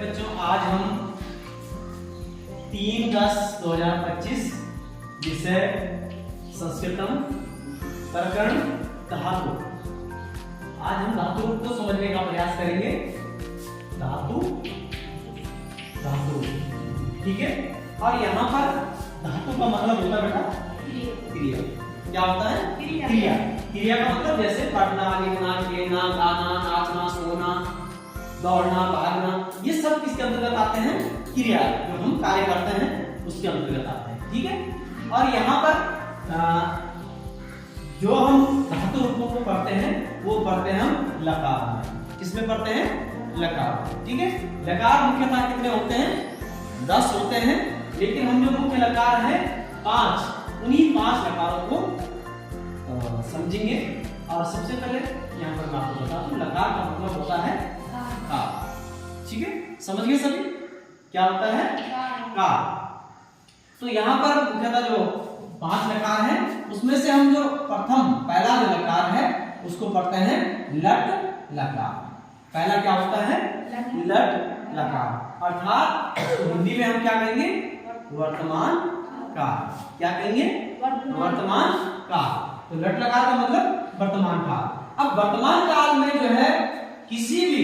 बच्चों आज हम 3/10/2025 विषय संस्कृतम प्रकरण धातु। आज हम धातु रूप को समझने का प्रयास करेंगे। धातु ठीक है। और यहाँ पर धातु का मतलब होता है बेटा क्रिया। क्या होता है? क्रिया। क्रिया का मतलब जैसे पढ़ना, लिखना, खेलना, गाना, नाचना, सोना, दौड़ना, भागना, ये सब किसके अंतर्गत आते हैं? क्रिया। जो हम कार्य करते हैं उसके अंतर्गत आते हैं। ठीक है। और यहाँ पर जो हम धातु रूपों को पढ़ते हैं वो पढ़ते हैं हम लकार में। किसमें पढ़ते हैं? लकार। ठीक है। लकार मुख्यतः कितने होते हैं? 10 होते हैं। लेकिन हम जो मुख्य लकार है 5, उन्हीं 5 लकारों को समझेंगे। और सबसे पहले यहाँ पर मैं आपको बता दूं, लकार का मतलब होता है का। ठीक है, समझ गए सभी? क्या होता है? का। तो यहाँ पर मुख्यतः जो 5 लकार है उसमें से हम जो पहला जो लकार है उसको पढ़ते हैं लट लकार। पहला क्या होता है? लट लकार। अर्थात हिंदी में हम क्या कहेंगे? वर्तमान काल। क्या कहेंगे? वर्तमान काल। तो लट लकार का मतलब वर्तमान काल। अब वर्तमान काल में जो है किसी भी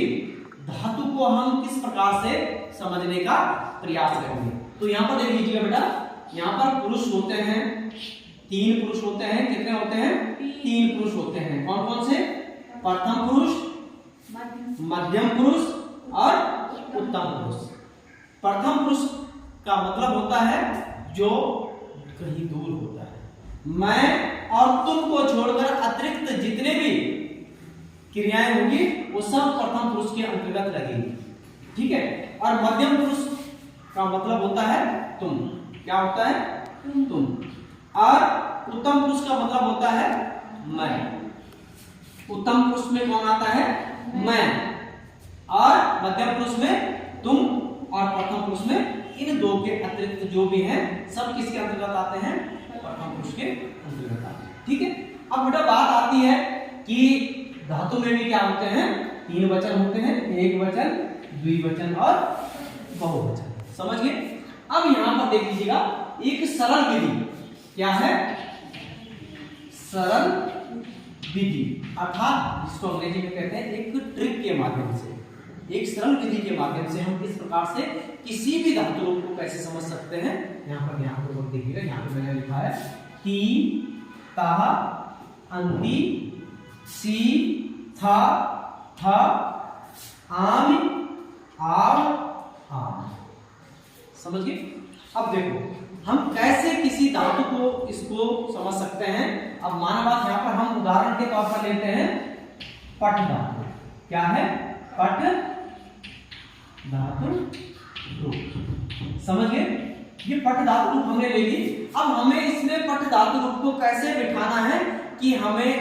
धातु को हम किस प्रकार से समझने का प्रयास करेंगे। तो यहाँ पर देख लीजिएगा बेटा, यहाँ पर पुरुष होते हैं, 3 पुरुष होते हैं। कितने होते हैं? 3 पुरुष होते हैं। कौन कौन से? प्रथम पुरुष, मध्यम पुरुष और उत्तम पुरुष। प्रथम पुरुष का मतलब होता है जो कहीं दूर होता है। मैं और तुम को छोड़कर अतिरिक्त जितने भी क्रियाएं होंगी वो सब प्रथम पुरुष के अंतर्गत लगेंगी। ठीक है। और मध्यम पुरुष का मतलब होता है तुम। क्या होता है? तुम। और उत्तम पुरुष का मतलब होता है मैं। उत्तम पुरुष में कौन आता है? मैं। और मध्यम पुरुष में तुम, और प्रथम पुरुष में इन 2 के अतिरिक्त जो भी हैं सब किसके अंतर्गत आते हैं? प्रथम पुरुष के अंतर्गत आते हैं। ठीक है। अब बेटा बात आती है कि धातु में भी क्या होते हैं? 3 वचन होते हैं, एक वचन, द्विवचन और बहुवचन। समझ गए? अब यहां पर देख लीजिएगा एक सरल विधि। क्या है? सरल विधि, अर्थात जिसको अंग्रेजी में कहते हैं एक ट्रिक के माध्यम से, एक सरल विधि के माध्यम से हम किस प्रकार से किसी भी धातु रूप को कैसे समझ सकते हैं। यहाँ पर ध्यान पूर्वक देखिएगा। यहाँ पे मैंने लिखा है ती, ता, अंति, सी, था, था, आम, आव, आम। समझ गए? अब देखो हम कैसे किसी धातु को इसको समझ सकते हैं। अब माना बात यहाँ पर हम उदाहरण के तौर पर लेते हैं पट धातु। क्या है? पट धातु रूप। समझ गए? ये पट धातु रूप हमने ले ली। अब हमें इसमें पट धातु रूप को कैसे बिठाना है कि हमें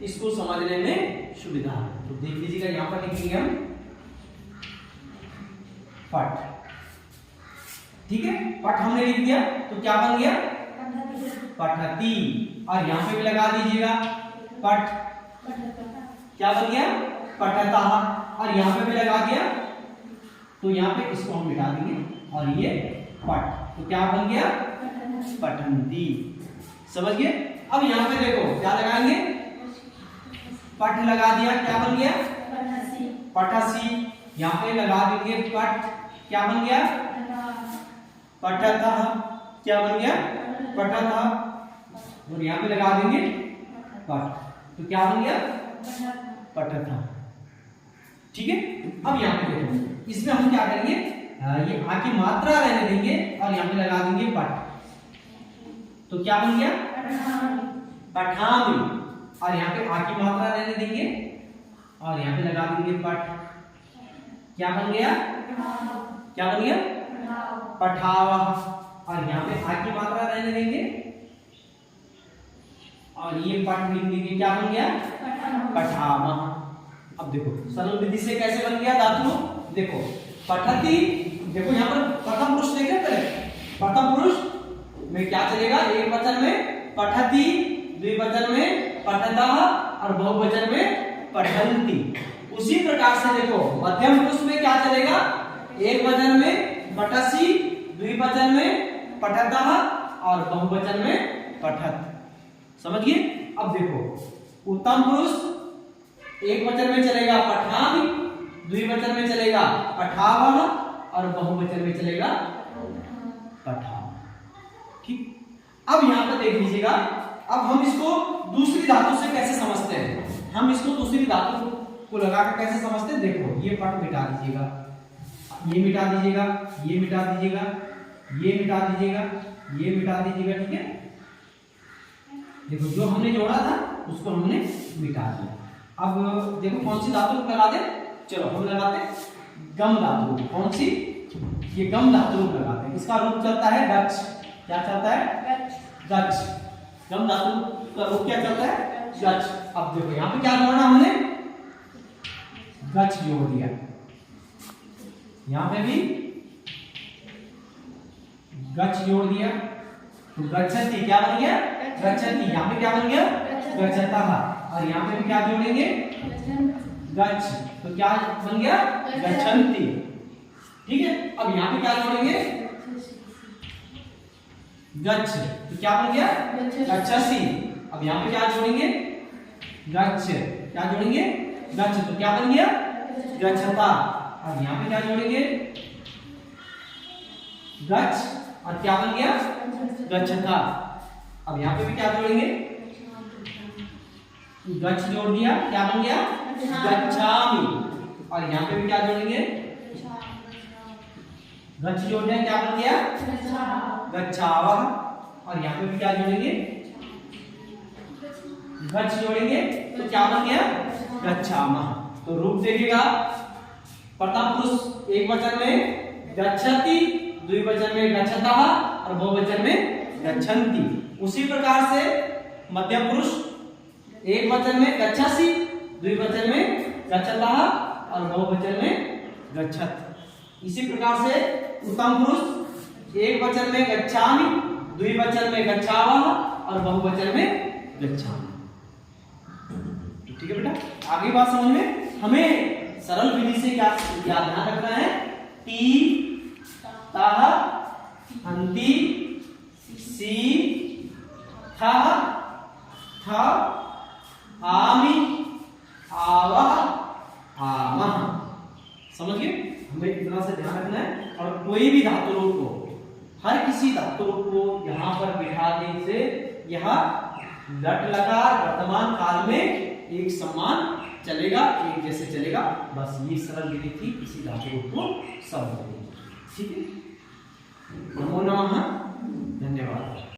इसको समझने में सुविधा है। तो देख लीजिएगा, यहां पर लिखेंगे हम पट। ठीक है। पट हमने लिख दिया तो क्या बन गया? पठती। और यहां पे भी लगा दीजिएगा पट। क्या बन गया? पठता। और यहां पे भी लगा दिया तो यहाँ पे इसको हम मिटा देंगे और ये पट। तो क्या बन गया? पठंती। समझ गए? अब यहाँ पे देखो क्या लगाएंगे? पट लगा दिया, क्या बन गया? पठसी। यहाँ पे लगा देंगे पट, क्या बन गया? पठतः। क्या बन गया? पठतः। और यहाँ पे लगा देंगे पट, तो क्या बन गया? पठतः। ठीक है। अब यहाँ पे देखो इसमें हम क्या करेंगे? ये आ की मात्रा रहने देंगे और यहाँ पे लगा देंगे पट। तो क्या बन गया? पठामी। और यहाँ पे आ की मात्रा रहने देंगे और यहाँ पे लगा देंगे पट। क्या बन गया? क्या बन गया? पठावा। और यहाँ पे आ की मात्रा रहने देंगे और ये पट लिख देंगे। क्या बन गया? पठामा। अब देखो सरल विधि से कैसे बन गया धातु। देखो पठती। देखो यहाँ पर प्रथम पुरुष देखे पहले। प्रथम पुरुष में क्या चलेगा? एक वचन में पठती, द्विवचन में पठतः और बहुवचन में पठन्ति। उसी प्रकार से देखो मध्यम पुरुष में क्या चलेगा? एक वचन में पठसी, द्विवचन में पठतः और बहुवचन में पठत। समझिए। अब देखो उत्तम पुरुष एक वचन में चलेगा पठामि, द्विवचन में चलेगा पठावः और बहुवचन में चलेगा पठाम। ठीक। अब यहाँ पर देख लीजिएगा, अब हम इसको दूसरी धातु से कैसे समझते हैं, हम इसको दूसरी धातु को लगाकर कैसे समझते हैं। देखो ये पट मिटा दीजिएगा, ये मिटा दीजिएगा, ये मिटा दीजिएगा, ये मिटा दीजिएगा, ये मिटा दीजिएगा। ठीक है। देखो जो हमने जोड़ा था उसको हमने मिटा दिया। अब देखो कौन सी धातु लगा दे, चलो हम लगाते गम धातु। कौन सी, ये गम धातु लगाते हैं। इसका रूप चलता है गच्छ। क्या चलता है, गच्छ। गम धातु का रूप क्या चलता है, गच्छ। अब देखो यहाँ पे क्या जोड़ना हमने, गच्छ जोड़ दिया। यहाँ पे भी गच्छ जोड़ दिया तो गच्छति क्या बन गया, गच्छति। यहाँ पे क्या बन गया, गच्छतः। और यहाँ पे भी क्या जोड़ेंगे, गच्छ, तो क्या बन गया, गच्छन्ति। ठीक है। अब यहाँ पे क्या जोड़ेंगे, गच्छ, तो क्या बन गया, गच्छसि। अब यहाँ पे क्या जोड़ेंगे, गच्छ, क्या जोड़ेंगे, गच्छ, तो क्या बन गया, गच्छता। अब यहाँ पे क्या जोड़ेंगे, गच्छ, और क्या बन गया, गच्छता। अब यहाँ पे भी क्या जोड़ेंगे, गच्छ जोड़ दिया, क्या बन गया, गच्छामि। और यहाँ पे भी क्या जोड़ेंगे, गच्छ जोड़ दिया, क्या बन गया, गच्छावः। और यहाँ पे भी क्या जोड़ेंगे, गच्छ जोड़ेंगे तो क्या बन गया, गच्छामः। तो रूप देखिएगा, प्रथम पुरुष एक वचन में गच्छति, द्विवचन में गच्छतः और बहुवचन में गच्छन्ति। उसी प्रकार से मध्यम पुरुष एक वचन में गच्छसि, द्विवचन में गच्छतः और बहुवचन में गच्छत। इसी प्रकार से उत्तम पुरुष एक वचन में गच्छामि, द्विवचन में गच्छावः और बहुवचन में गच्छामि। ठीक है बेटा, आगे बात समझ में। हमें सरल विधि से क्या ध्यान रखना है, टी, तः, अन्ति, सी, थः, थ, आमि, आवः, आमः। समझ गए। हमें इतना से ध्यान रखना है। और कोई भी धातु रूप को, हर किसी धातु रूप को यहाँ पर बिठा देने से यह लट लकार वर्तमान काल में एक समान चलेगा, एक जैसे चलेगा। बस ये सरल विधि थी किसी धातु रूप को समझने की। ठीक है।